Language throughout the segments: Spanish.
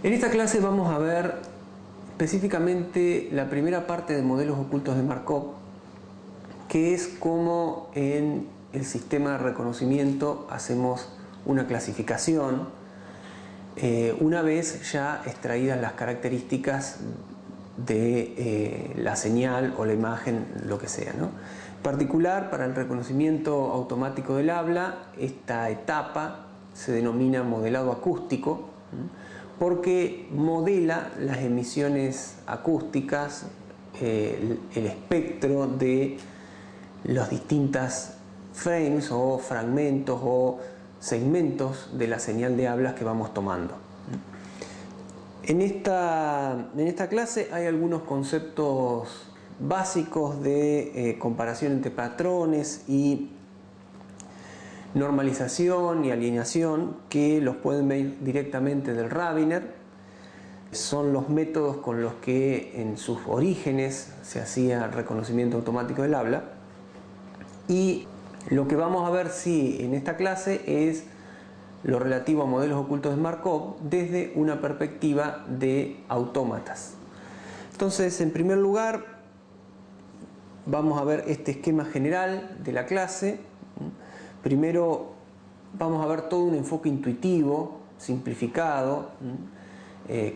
En esta clase vamos a ver específicamente la primera parte de modelos ocultos de Markov, que es cómo en el sistema de reconocimiento hacemos una clasificación una vez ya extraídas las características de la señal o la imagen, lo que sea, ¿no? En particular, para el reconocimiento automático del habla, esta etapa se denomina modelado acústico, porque modela las emisiones acústicas, el espectro de los distintas frames o fragmentos o segmentos de la señal de hablas que vamos tomando. En esta clase hay algunos conceptos básicos de comparación entre patrones y normalización y alineación que los pueden ver directamente del Rabiner. Son los métodos con los que en sus orígenes se hacía reconocimiento automático del habla. Y lo que vamos a ver en esta clase es lo relativo a modelos ocultos de Markov desde una perspectiva de autómatas. Entonces, en primer lugar, vamos a ver este esquema general de la clase. Primero vamos a ver todo un enfoque intuitivo, simplificado,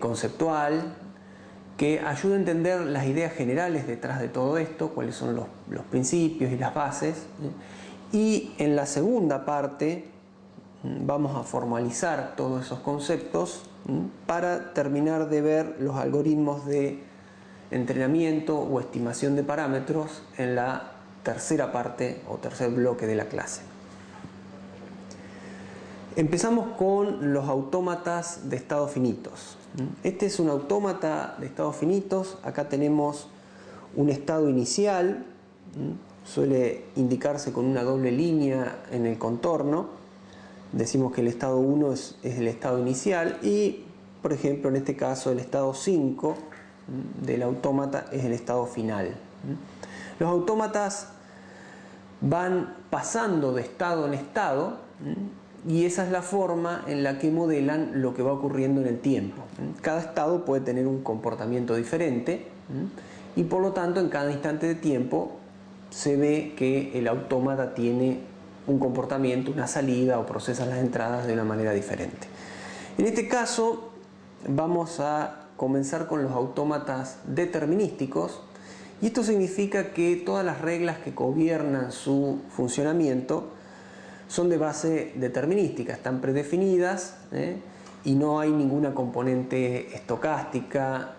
conceptual, que ayuda a entender las ideas generales detrás de todo esto, cuáles son los principios y las bases. Y en la segunda parte vamos a formalizar todos esos conceptos para terminar de ver los algoritmos de entrenamiento o estimación de parámetros en la tercera parte o tercer bloque de la clase. Empezamos con los autómatas de estados finitos. Este es un autómata de estados finitos. Acá tenemos un estado inicial, suele indicarse con una doble línea en el contorno. Decimos que el estado 1 es el estado inicial y, por ejemplo, en este caso el estado 5 del autómata es el estado final. Los autómatas van pasando de estado en estado y esa es la forma en la que modelan lo que va ocurriendo en el tiempo. Cada estado puede tener un comportamiento diferente y por lo tanto en cada instante de tiempo se ve que el autómata tiene un comportamiento, una salida o procesa las entradas de una manera diferente. En este caso vamos a comenzar con los autómatas determinísticos y esto significa que todas las reglas que gobiernan su funcionamiento son de base determinística, están predefinidas y no hay ninguna componente estocástica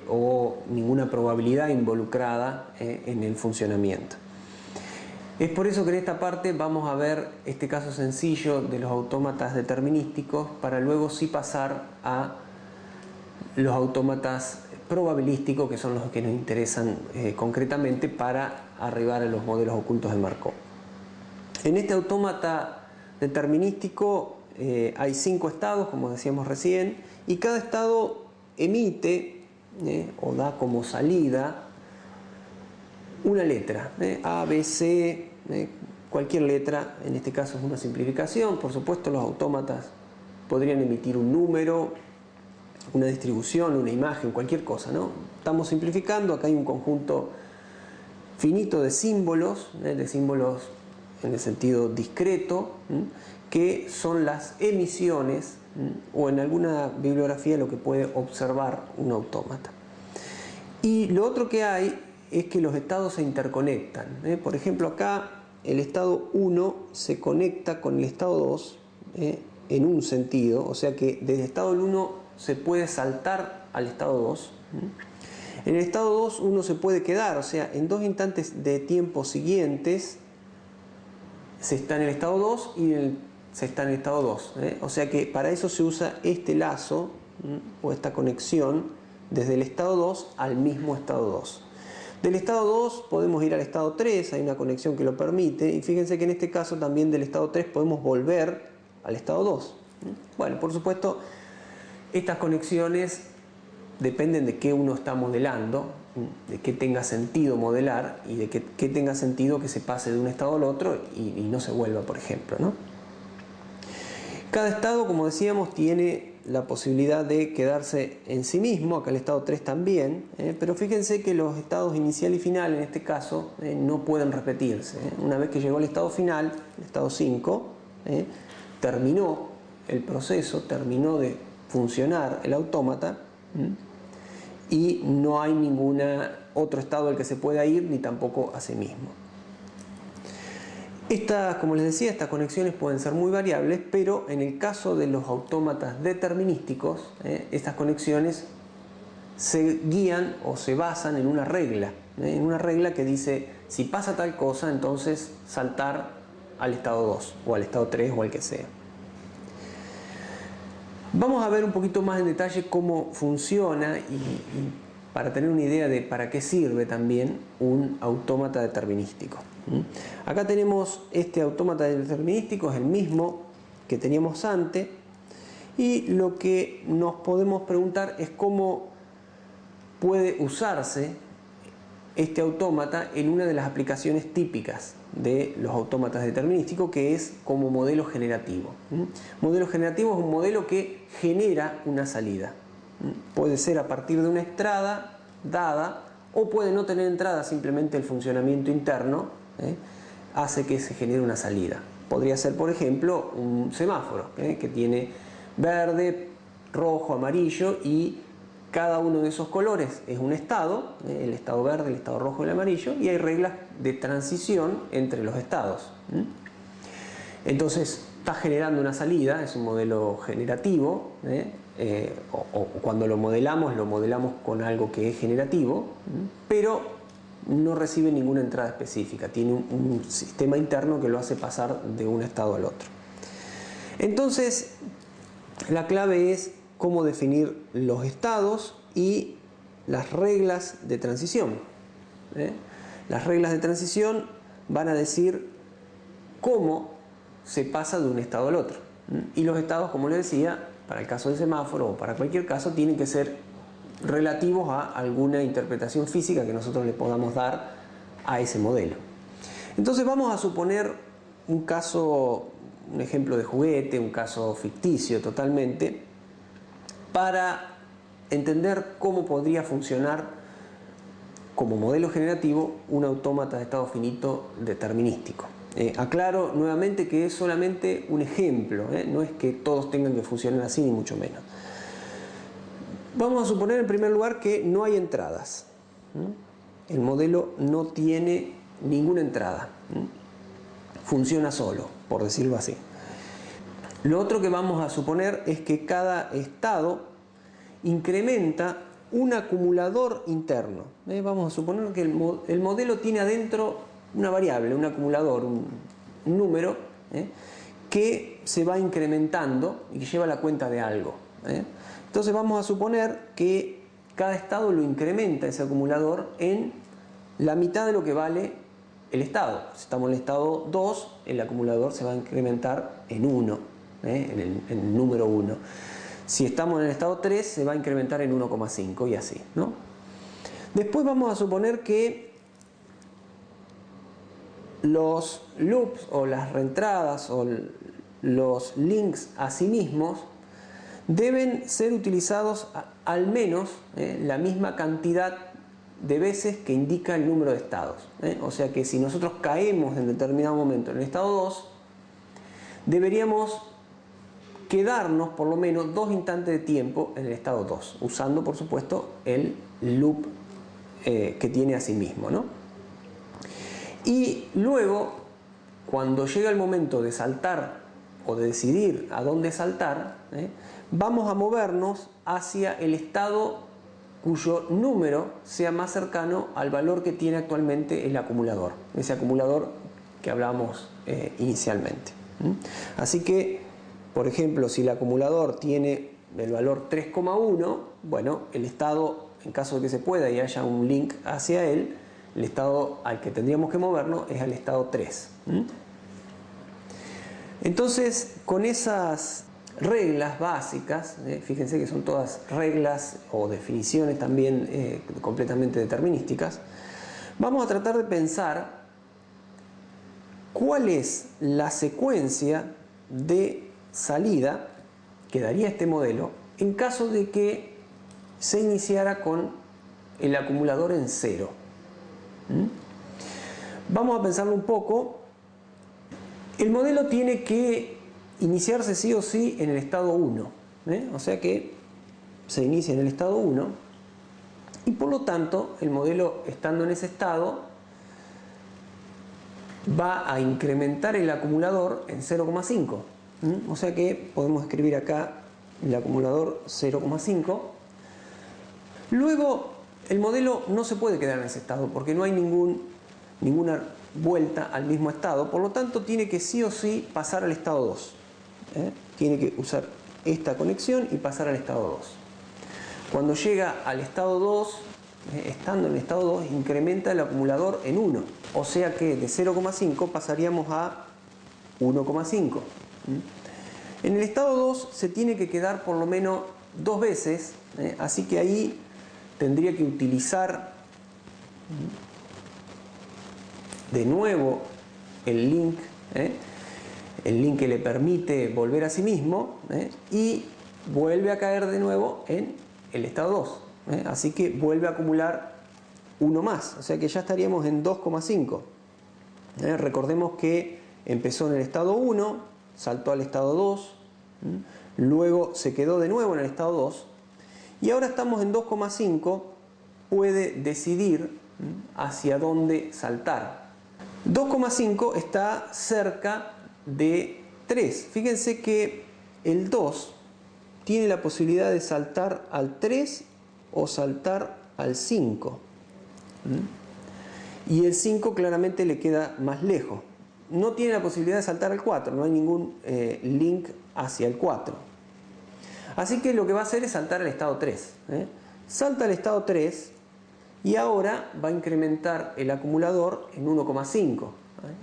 o ninguna probabilidad involucrada en el funcionamiento. Es por eso que en esta parte vamos a ver este caso sencillo de los autómatas determinísticos para luego sí pasar a los autómatas probabilísticos, que son los que nos interesan concretamente para arribar a los modelos ocultos de Markov. En este autómata determinístico hay 5 estados, como decíamos recién, y cada estado emite o da como salida una letra, A, B, C, cualquier letra. En este caso es una simplificación. Por supuesto, los autómatas podrían emitir un número, una distribución, una imagen, cualquier cosa, ¿no? Estamos simplificando. Acá hay un conjunto finito de símbolos en el sentido discreto, que son las emisiones o en alguna bibliografía lo que puede observar un autómata. Y lo otro que hay es que los estados se interconectan. Por ejemplo, acá el estado 1 se conecta con el estado 2 en un sentido, o sea que desde el estado 1 se puede saltar al estado 2. En el estado 2 uno se puede quedar, o sea, en 2 instantes de tiempo siguientes se está en el estado 2 y se está en el estado 2. O sea que para eso se usa este lazo o esta conexión desde el estado 2 al mismo estado 2. Del estado 2 podemos ir al estado 3, hay una conexión que lo permite, y fíjense que en este caso también del estado 3 podemos volver al estado 2. Bueno, por supuesto, estas conexiones dependen de qué uno está modelando, de qué tenga sentido modelar y de qué tenga sentido que se pase de un estado al otro y no se vuelva, por ejemplo, ¿no? Cada estado, como decíamos, tiene la posibilidad de quedarse en sí mismo, acá el estado 3 también, pero fíjense que los estados inicial y final en este caso no pueden repetirse. Una vez que llegó al estado final, el estado 5, terminó el proceso, terminó de funcionar el autómata y no hay ningún otro estado al que se pueda ir ni tampoco a sí mismo. Como les decía, estas conexiones pueden ser muy variables, pero en el caso de los autómatas determinísticos, estas conexiones se guían o se basan en una regla que dice, si pasa tal cosa, entonces saltar al estado 2 o al estado 3 o al que sea. Vamos a ver un poquito más en detalle cómo funciona y para tener una idea de para qué sirve también un autómata determinístico. Acá tenemos este autómata determinístico, es el mismo que teníamos antes, y lo que nos podemos preguntar es cómo puede usarse este autómata en una de las aplicaciones típicas de los autómatas determinísticos, que es como modelo generativo. Modelo generativo es un modelo que genera una salida. Puede ser a partir de una entrada dada o puede no tener entrada, simplemente el funcionamiento interno hace que se genere una salida. Podría ser, por ejemplo, un semáforo que tiene verde, rojo, amarillo, y cada uno de esos colores es un estado, el estado verde, el estado rojo y el amarillo, y hay reglas de transición entre los estados. Entonces está generando una salida, es un modelo generativo, o cuando lo modelamos con algo que es generativo, pero no recibe ninguna entrada específica, tiene un sistema interno que lo hace pasar de un estado al otro. Entonces la clave es cómo definir los estados y las reglas de transición. Las reglas de transición van a decir cómo se pasa de un estado al otro. Y los estados, como les decía, para el caso del semáforo o para cualquier caso, tienen que ser relativos a alguna interpretación física que nosotros le podamos dar a ese modelo. Entonces vamos a suponer un caso, un ejemplo de juguete, un caso ficticio totalmente, para entender cómo podría funcionar como modelo generativo un autómata de estado finito determinístico. Aclaro nuevamente que es solamente un ejemplo, no es que todos tengan que funcionar así, ni mucho menos. Vamos a suponer en primer lugar que no hay entradas. El modelo no tiene ninguna entrada. Funciona solo, por decirlo así. Lo otro que vamos a suponer es que cada estado incrementa un acumulador interno. Vamos a suponer que el modelo tiene adentro una variable, un acumulador, un número que se va incrementando y que lleva la cuenta de algo. Entonces vamos a suponer que cada estado lo incrementa ese acumulador en la mitad de lo que vale el estado. Si estamos en el estado 2, el acumulador se va a incrementar en 1, en el número 1. Si estamos en el estado 3, se va a incrementar en 1,5 y así, ¿no? Después vamos a suponer que los loops o las reentradas o los links a sí mismos deben ser utilizados al menos la misma cantidad de veces que indica el número de estados. O sea que si nosotros caemos en determinado momento en el estado 2, deberíamos quedarnos por lo menos 2 instantes de tiempo en el estado 2, usando por supuesto el loop que tiene a sí mismo, ¿no? Y luego, cuando llega el momento de saltar o de decidir a dónde saltar, vamos a movernos hacia el estado cuyo número sea más cercano al valor que tiene actualmente el acumulador, ese acumulador que hablábamos inicialmente. Así que, por ejemplo, si el acumulador tiene el valor 3,1, bueno, el estado, en caso de que se pueda y haya un link hacia él, el estado al que tendríamos que movernos es al estado 3. Entonces, con esas reglas básicas, fíjense que son todas reglas o definiciones también completamente determinísticas, vamos a tratar de pensar cuál es la secuencia de salida quedaría este modelo en caso de que se iniciara con el acumulador en 0. Vamos a pensarlo un poco. El modelo tiene que iniciarse sí o sí en el estado 1. O sea que se inicia en el estado 1 y por lo tanto el modelo, estando en ese estado, va a incrementar el acumulador en 0,5. O sea que podemos escribir acá el acumulador 0,5. Luego el modelo no se puede quedar en ese estado porque no hay ninguna vuelta al mismo estado, por lo tanto tiene que sí o sí pasar al estado 2. Tiene que usar esta conexión y pasar al estado 2. Cuando llega al estado 2, estando en el estado 2, incrementa el acumulador en 1. O sea que de 0,5 pasaríamos a 1,5. En el estado 2 se tiene que quedar por lo menos 2 veces, así que ahí tendría que utilizar de nuevo el link que le permite volver a sí mismo, y vuelve a caer de nuevo en el estado 2. Así que vuelve a acumular 1 más, o sea que ya estaríamos en 2,5. Recordemos que empezó en el estado 1, saltó al estado 2, luego se quedó de nuevo en el estado 2 y ahora estamos en 2,5, puede decidir hacia dónde saltar. 2,5 está cerca de 3. Fíjense que el 2 tiene la posibilidad de saltar al 3 o saltar al 5. Y el 5 claramente le queda más lejos. No tiene la posibilidad de saltar al 4, no hay ningún link hacia el 4. Así que lo que va a hacer es saltar al estado 3. Salta al estado 3 y ahora va a incrementar el acumulador en 1,5.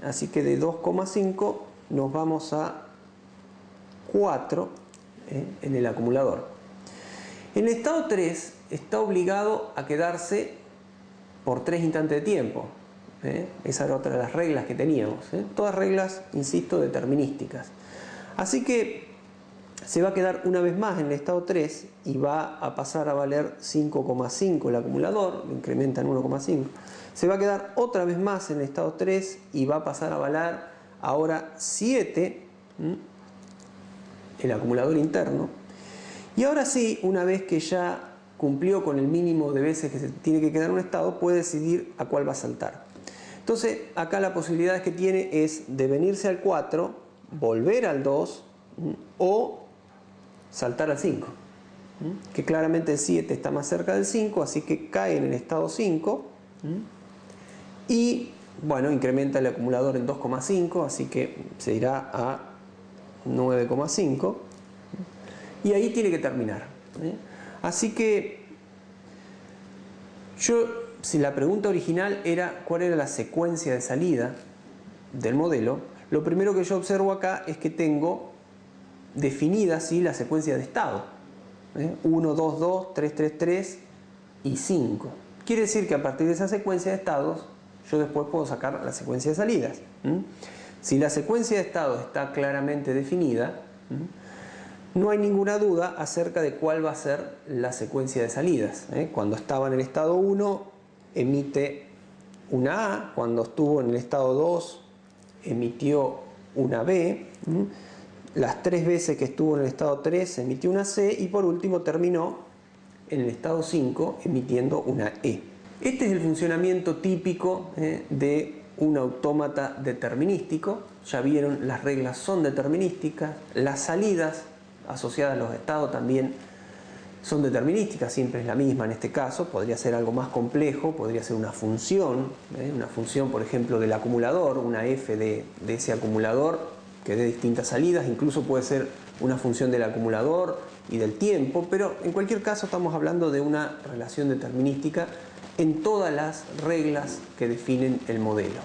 Así que de 2,5 nos vamos a 4 en el acumulador. En el estado 3 está obligado a quedarse por 3 instantes de tiempo. Esa era otra de las reglas que teníamos. Todas reglas, insisto, determinísticas. Así que se va a quedar una vez más en el estado 3 y va a pasar a valer 5,5 el acumulador, lo incrementa en 1,5. Se va a quedar otra vez más en el estado 3 y va a pasar a valer ahora 7 el acumulador interno. Y ahora sí, una vez que ya cumplió con el mínimo de veces que se tiene que quedar en un estado, puede decidir a cuál va a saltar. Entonces acá la posibilidad que tiene es de venirse al 4, volver al 2 o saltar al 5, que claramente el 7 está más cerca del 5, así que cae en el estado 5 y bueno, incrementa el acumulador en 2,5, así que se irá a 9,5 y ahí tiene que terminar. Así que si la pregunta original era cuál era la secuencia de salida del modelo, lo primero que yo observo acá es que tengo definida así la secuencia de estado. 1, 2, 2, 3, 3, 3 y 5. Quiere decir que a partir de esa secuencia de estados yo después puedo sacar la secuencia de salidas. Si la secuencia de estados está claramente definida, no hay ninguna duda acerca de cuál va a ser la secuencia de salidas. Cuando estaba en el estado 1 emite una A, cuando estuvo en el estado 2 emitió una B, las 3 veces que estuvo en el estado 3 emitió una C y por último terminó en el estado 5 emitiendo una E. Este es el funcionamiento típico de un autómata determinístico. Ya vieron, las reglas son determinísticas, las salidas asociadas a los estados también son determinísticas, siempre es la misma en este caso. Podría ser algo más complejo, podría ser una función por ejemplo del acumulador, una f de ese acumulador que dé distintas salidas, incluso puede ser una función del acumulador y del tiempo, pero en cualquier caso estamos hablando de una relación determinística en todas las reglas que definen el modelo.